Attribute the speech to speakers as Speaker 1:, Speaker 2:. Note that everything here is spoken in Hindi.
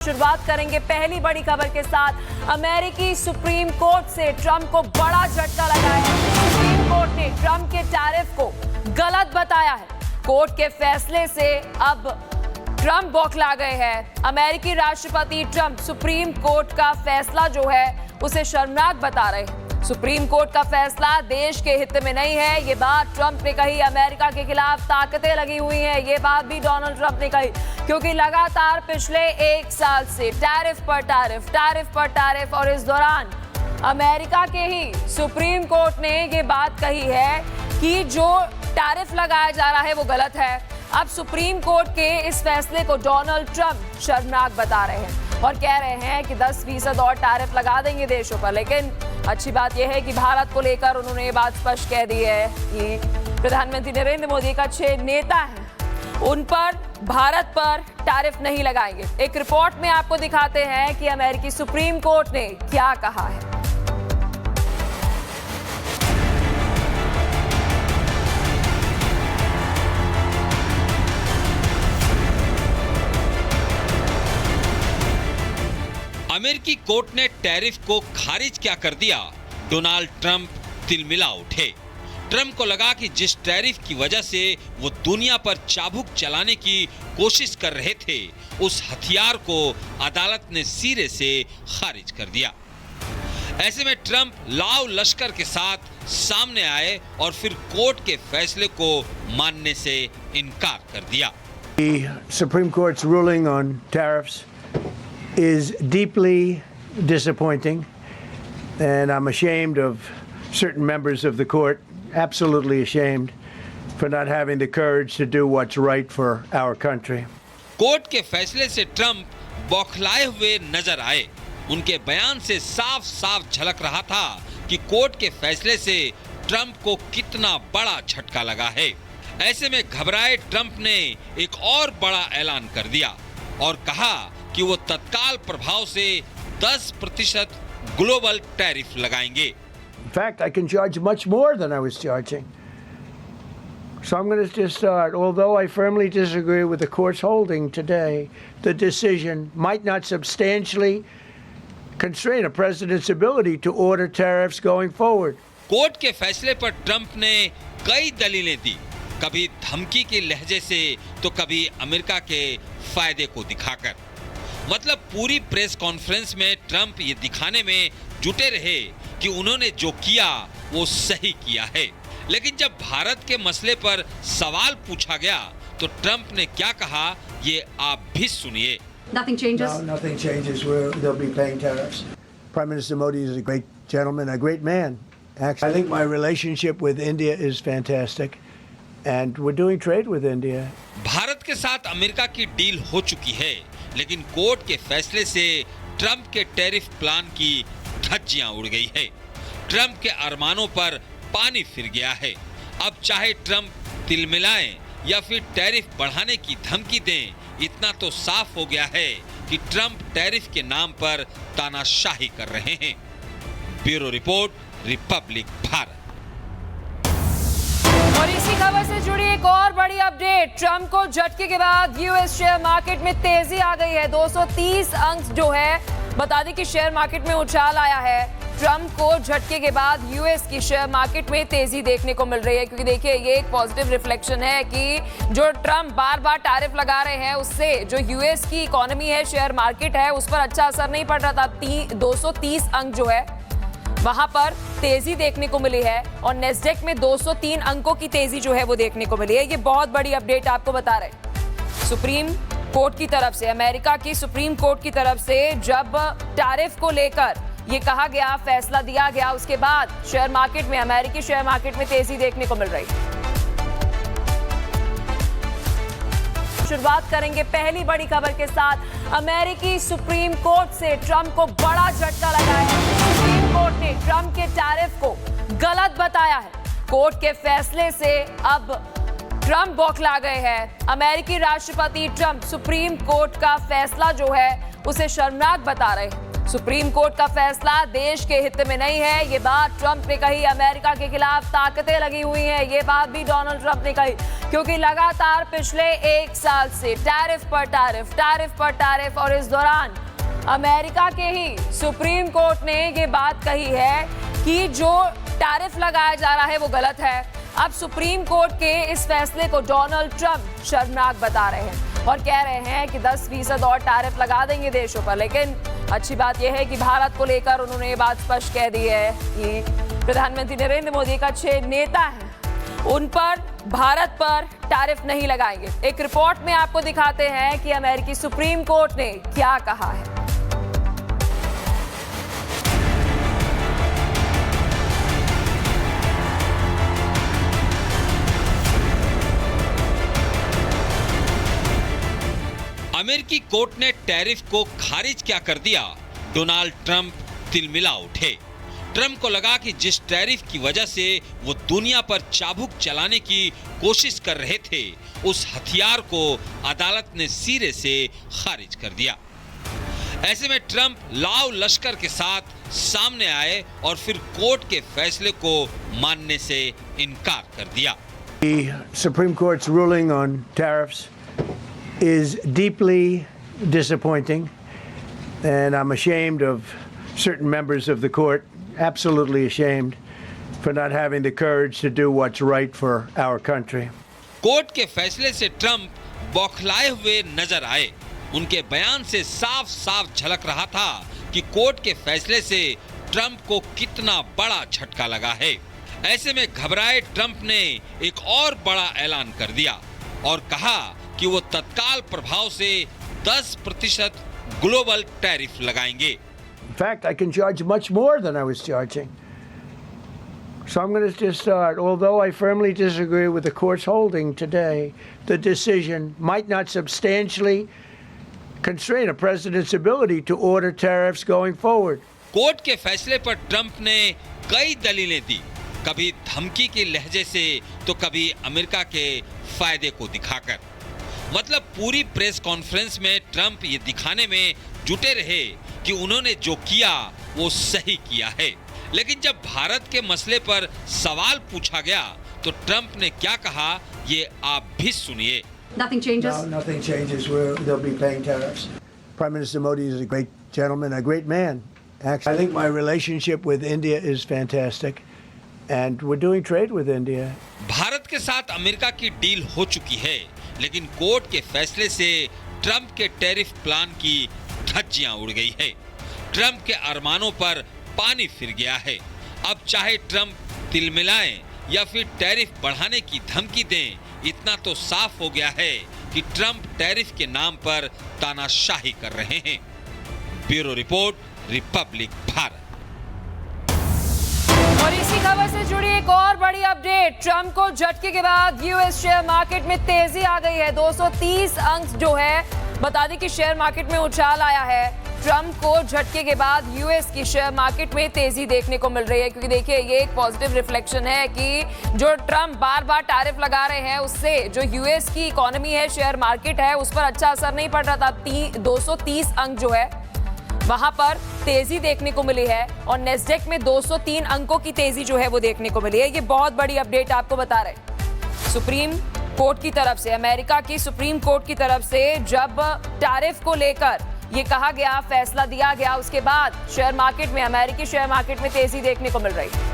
Speaker 1: शुरुआत करेंगे पहली बड़ी खबर के साथ। अमेरिकी सुप्रीम कोर्ट से ट्रंप को बड़ा झटका लगा है। सुप्रीम कोर्ट ने ट्रंप के टैरिफ को गलत बताया है। कोर्ट के फैसले से अब ट्रंप बौखला गए हैं। अमेरिकी राष्ट्रपति ट्रंप सुप्रीम कोर्ट का फैसला जो है उसे शर्मनाक बता रहे हैं। सुप्रीम कोर्ट का फैसला देश के हित में नहीं है, ये बात ट्रंप ने कही। अमेरिका के खिलाफ ताकतें लगी हुई हैं, ये बात भी डोनाल्ड ट्रंप ने कही, क्योंकि लगातार पिछले एक साल से टैरिफ पर टैरिफ और इस दौरान अमेरिका के ही सुप्रीम कोर्ट ने ये बात कही है कि जो टैरिफ लगाया जा रहा है वो गलत है। अब सुप्रीम कोर्ट के इस फैसले को डोनाल्ड ट्रंप शर्मनाक बता रहे हैं और कह रहे हैं कि 10% और टैरिफ लगा देंगे देशों पर। लेकिन अच्छी बात यह है कि भारत को लेकर उन्होंने ये बात स्पष्ट कह दी है कि प्रधानमंत्री नरेंद्र मोदी एक अच्छे नेता हैं, उन पर भारत पर टैरिफ नहीं लगाएंगे। एक रिपोर्ट में आपको दिखाते हैं कि अमेरिकी सुप्रीम कोर्ट ने क्या कहा है।
Speaker 2: अमेरिकी कोर्ट ने टैरिफ को खारिज क्या कर दिया। डोनाल्ड ट्रंप तिलमिला उठे। ट्रंप को लगा कि जिस टैरिफ की वजह से वो दुनिया पर चाबुक चलाने की कोशिश कर रहे थे, उस हथियार को अदालत ने सिरे से खारिज कर दिया। ऐसे में ट्रंप लाव लश्कर के साथ सामने आए और फिर कोर्ट के फैसले को मानने से इनकार कर दिया।
Speaker 3: The Supreme Court's ruling on tariffs is deeply disappointing, and I'm ashamed of certain members of the court, absolutely ashamed, for not having the courage to do what's right for our country.
Speaker 2: Court के फैसले से ट्रंप बौखलाए हुए नजर आए। उनके बयान से साफ साफ झलक रहा था कि कोर्ट के फैसले से ट्रंप को कितना बड़ा झटका लगा है। ऐसे में घबराए ट्रंप ने एक और बड़ा ऐलान कर दिया और कहा कि वो तत्काल प्रभाव से 10% ग्लोबल टैरिफ लगाएंगे।
Speaker 3: In fact, I can charge much more than I was charging. So I'm going to just start. Although I firmly disagree with the court's holding today, the decision might not substantially constrain a president's ability to order tariffs going forward.
Speaker 2: Court के फैसले पर ट्रंप ने कई दलीलें दी, कभी धमकी के लहजे से तो कभी अमेरिका के फायदे को दिखाकर। मतलब पूरी प्रेस कॉन्फ्रेंस में ट्रंप ये दिखाने में जुटे रहे कि उन्होंने जो किया वो सही किया है। लेकिन जब भारत के मसले पर सवाल पूछा गया तो ट्रंप ने क्या कहा, ये आप भी सुनिए।
Speaker 4: Nothing changes?
Speaker 3: No, nothing changes. They'll be paying tariffs. Prime Minister Modi is a great gentleman, a great man. Actually, I think my relationship with India is fantastic, and we're doing trade with India.
Speaker 2: Bharat के साथ अमेरिका की डील हो चुकी है, लेकिन कोर्ट के फैसले से ट्रंप के टैरिफ प्लान की धज्जियां उड़ गई है। ट्रंप के अरमानों पर पानी फिर गया है। अब चाहे ट्रंप तिलमिलाएं या फिर टैरिफ बढ़ाने की धमकी दें, इतना तो साफ हो गया है कि ट्रंप टैरिफ के नाम पर तानाशाही कर रहे हैं। Bureau report, Republic Bharat.
Speaker 1: और इसी खबर से जुड़ी एक और बड़ी अपडेट। ट्रंप को झटके के बाद यूएस शेयर मार्केट में तेजी आ गई है। 230 अंक जो है, बता दें कि शेयर मार्केट में उछाल आया है। ट्रंप को झटके के बाद यूएस की शेयर मार्केट में तेजी देखने को मिल रही है, क्योंकि देखिए ये एक पॉजिटिव रिफ्लेक्शन है कि जो ट्रंप बार बार टैरिफ लगा रहे हैं उससे जो यूएस की इकोनॉमी है, शेयर मार्केट है, उस पर अच्छा असर नहीं पड़ रहा था। 230 अंक जो है वहां पर तेजी देखने को मिली है और नेस्डेक में 203 अंकों की तेजी जो है वो देखने को मिली है। ये बहुत बड़ी अपडेट आपको बता रहे हैं। सुप्रीम कोर्ट की तरफ से, अमेरिका की सुप्रीम कोर्ट की तरफ से जब टैरिफ को लेकर ये कहा गया, फैसला दिया गया, उसके बाद शेयर मार्केट में, अमेरिकी शेयर मार्केट में तेजी देखने को मिल रही है। शुरुआत करेंगे पहली बड़ी खबर के साथ। अमेरिकी सुप्रीम कोर्ट से ट्रंप को बड़ा झटका लगा है। सुप्रीम कोर्ट ने ट्रंप के टैरिफ को गलत बताया है। कोर्ट के फैसले से अब ट्रंप बौखला गए हैं। अमेरिकी राष्ट्रपति ट्रंप सुप्रीम कोर्ट का फैसला जो है उसे शर्मनाक बता रहे हैं। सुप्रीम कोर्ट का फैसला देश के हित में नहीं है, ये बात ट्रंप ने कही। अमेरिका के खिलाफ ताकतें लगी हुई हैं, ये बात भी डोनाल्ड ट्रंप ने कही, क्योंकि लगातार पिछले 1 साल से टैरिफ पर टैरिफ और इस दौरान अमेरिका के ही सुप्रीम कोर्ट ने ये बात कही है कि जो टैरिफ लगाया जा रहा है वो गलत है। अब सुप्रीम कोर्ट के इस फैसले को डोनाल्ड ट्रंप शर्मनाक बता रहे हैं और कह रहे हैं कि 10% और टैरिफ लगा देंगे देशों पर। लेकिन अच्छी बात यह है कि भारत को लेकर उन्होंने ये बात स्पष्ट कह दी है कि प्रधानमंत्री नरेंद्र मोदी एक अच्छे नेता हैं, उन पर भारत पर टैरिफ नहीं लगाएंगे। एक रिपोर्ट में आपको दिखाते हैं कि अमेरिकी सुप्रीम कोर्ट ने क्या कहा है।
Speaker 2: अमेरिकी कोर्ट ने टैरिफ को खारिज क्या कर दिया, डोनाल्ड ट्रंप तिलमिला उठे। ट्रंप को लगा कि जिस टैरिफ की वजह से वो दुनिया पर चाबुक चलाने की कोशिश कर रहे थे, उस हथियार को अदालत ने सिरे से खारिज कर दिया। ऐसे में ट्रंप लाव लश्कर के साथ सामने आए और फिर कोर्ट के फैसले को मानने से इनकार कर दिया।
Speaker 3: The Supreme Court's ruling on tariffs is deeply disappointing, and I'm ashamed of certain members of the court, absolutely ashamed, for not having the courage to do what's right for our country.
Speaker 2: Court के फैसले से ट्रंप बौखलाए हुए नजर आए। उनके बयान से साफ साफ झलक रहा था कि कोर्ट के फैसले से ट्रंप को कितना बड़ा झटका लगा है। ऐसे में घबराए ट्रंप ने एक और बड़ा ऐलान कर दिया और कहा कि वो तत्काल प्रभाव से 10% ग्लोबल टैरिफ लगाएंगे।
Speaker 3: In fact, I can charge much more than I was charging. So I'm going to just start. Although I firmly disagree with the court's holding today, the decision might not substantially constrain a president's ability to order tariffs going forward.
Speaker 2: Court के फैसले पर ट्रंप ने कई दलीलें दी, कभी धमकी के लहजे से तो कभी अमेरिका के फायदे को दिखाकर। मतलब पूरी प्रेस कॉन्फ्रेंस में ट्रंप ये दिखाने में जुटे रहे कि उन्होंने जो किया वो सही किया है। लेकिन जब भारत के मसले पर सवाल पूछा गया तो ट्रंप ने क्या कहा, ये आप भी सुनिए।
Speaker 4: Nothing changes?
Speaker 3: No, nothing changes. They'll be paying tariffs. Prime Minister Modi is a great gentleman, a great man. Actually, I think my relationship with India is fantastic, and we're doing trade with India.
Speaker 2: Bharat के साथ अमेरिका की डील हो चुकी है, लेकिन कोर्ट के फैसले से ट्रंप के टैरिफ प्लान की धज्जियां उड़ गई है। ट्रंप के अरमानों पर पानी फिर गया है। अब चाहे ट्रंप तिलमिलाएं या फिर टैरिफ बढ़ाने की धमकी दें, इतना तो साफ हो गया है कि ट्रंप टैरिफ के नाम पर तानाशाही कर रहे हैं। Bureau report, Republic Bharat.
Speaker 1: और इसी खबर से जुड़ी एक और बड़ी अपडेट, ट्रंप को झटके के बाद यूएस शेयर मार्केट में तेजी आ गई है। 230 अंक जो है, बता दें कि शेयर मार्केट में उछाल आया है। ट्रंप को झटके के बाद यूएस की शेयर मार्केट में तेजी देखने को मिल रही है, क्योंकि देखिए ये एक पॉजिटिव रिफ्लेक्शन है कि जो ट्रंप बार बार टैरिफ लगा रहे हैं उससे जो यूएस की इकोनॉमी है, शेयर मार्केट है, उस पर अच्छा असर नहीं पड़ रहा था। 230 अंक जो है वहां पर तेजी देखने को मिली है और नेस्डेक में 203 अंकों की तेजी जो है वो देखने को मिली है। ये बहुत बड़ी अपडेट आपको बता रहे सुप्रीम कोर्ट की तरफ से, अमेरिका की सुप्रीम कोर्ट की तरफ से जब टैरिफ को लेकर ये कहा गया, फैसला दिया गया, उसके बाद शेयर मार्केट में, अमेरिकी शेयर मार्केट में तेजी देखने को मिल रही है।